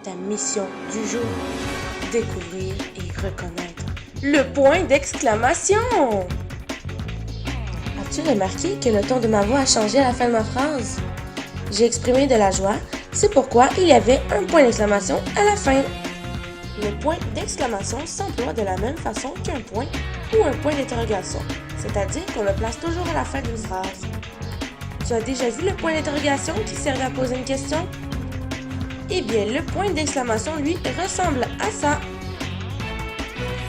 ta mission du jour. Découvrir et reconnaître le point d'exclamation. As-tu remarqué que le ton de ma voix a changé à la fin de ma phrase? J'ai exprimé de la joie, c'est pourquoi il y avait un point d'exclamation à la fin. Le point d'exclamation s'emploie de la même façon qu'un point ou un point d'interrogation, c'est-à-dire qu'on le place toujours à la fin d'une phrase. Tu as déjà vu le point d'interrogation qui servait à poser une question? Eh bien, le point d'exclamation, lui, ressemble à ça.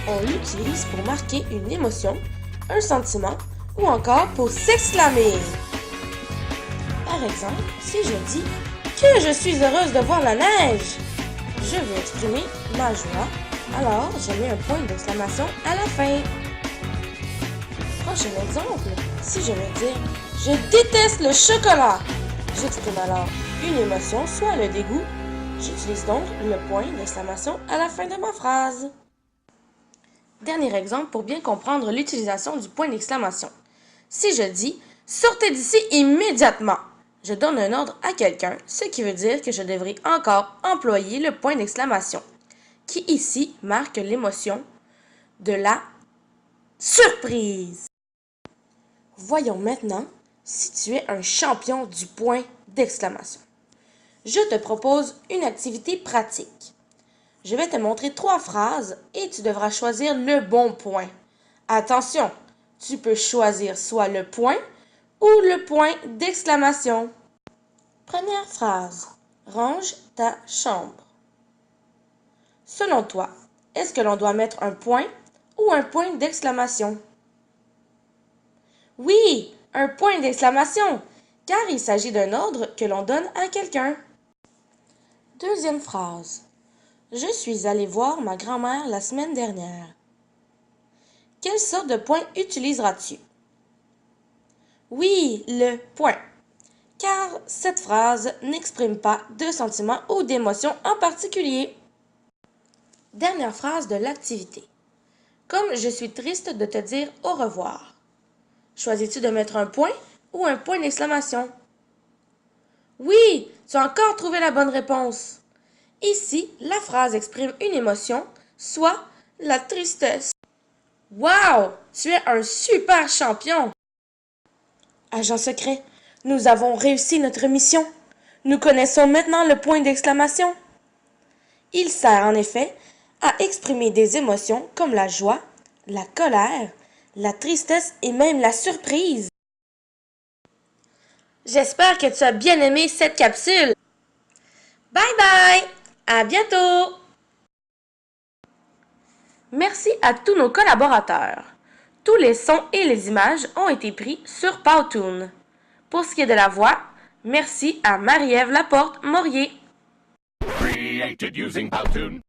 On l'utilise pour marquer une émotion, un sentiment ou encore pour s'exclamer. Par exemple, si je dis que je suis heureuse de voir la neige, je veux exprimer ma joie, alors je mets un point d'exclamation à la fin. Prochain exemple, si je veux dire je déteste le chocolat, j'exprime alors une émotion, soit le dégoût. J'utilise donc le point d'exclamation à la fin de ma phrase. Dernier exemple pour bien comprendre l'utilisation du point d'exclamation. Si je dis « Sortez d'ici immédiatement », je donne un ordre à quelqu'un, ce qui veut dire que je devrais encore employer le point d'exclamation, qui ici marque l'émotion de la surprise. Voyons maintenant si tu es un champion du point d'exclamation. Je te propose une activité pratique. Je vais te montrer 3 phrases et tu devras choisir le bon point. Attention, tu peux choisir soit le point ou le point d'exclamation. Première phrase. Range ta chambre. Selon toi, est-ce que l'on doit mettre un point ou un point d'exclamation? Oui, un point d'exclamation, car il s'agit d'un ordre que l'on donne à quelqu'un. Deuxième phrase. Je suis allé voir ma grand-mère la semaine dernière. Quelle sorte de point utiliseras-tu? Oui, le point, car cette phrase n'exprime pas de sentiment ou d'émotion en particulier. Dernière phrase de l'activité. Comme je suis triste de te dire au revoir. Choisis-tu de mettre un point ou un point d'exclamation? Oui, tu as encore trouvé la bonne réponse. Ici, la phrase exprime une émotion, soit la tristesse. Wow! Tu es un super champion! Agent secret, nous avons réussi notre mission. Nous connaissons maintenant le point d'exclamation. Il sert en effet à exprimer des émotions comme la joie, la colère, la tristesse et même la surprise. J'espère que tu as bien aimé cette capsule. Bye bye! À bientôt! Merci à tous nos collaborateurs. Tous les sons et les images ont été pris sur Powtoon. Pour ce qui est de la voix, merci à Marie-Ève Laporte-Morier. Created using Powtoon.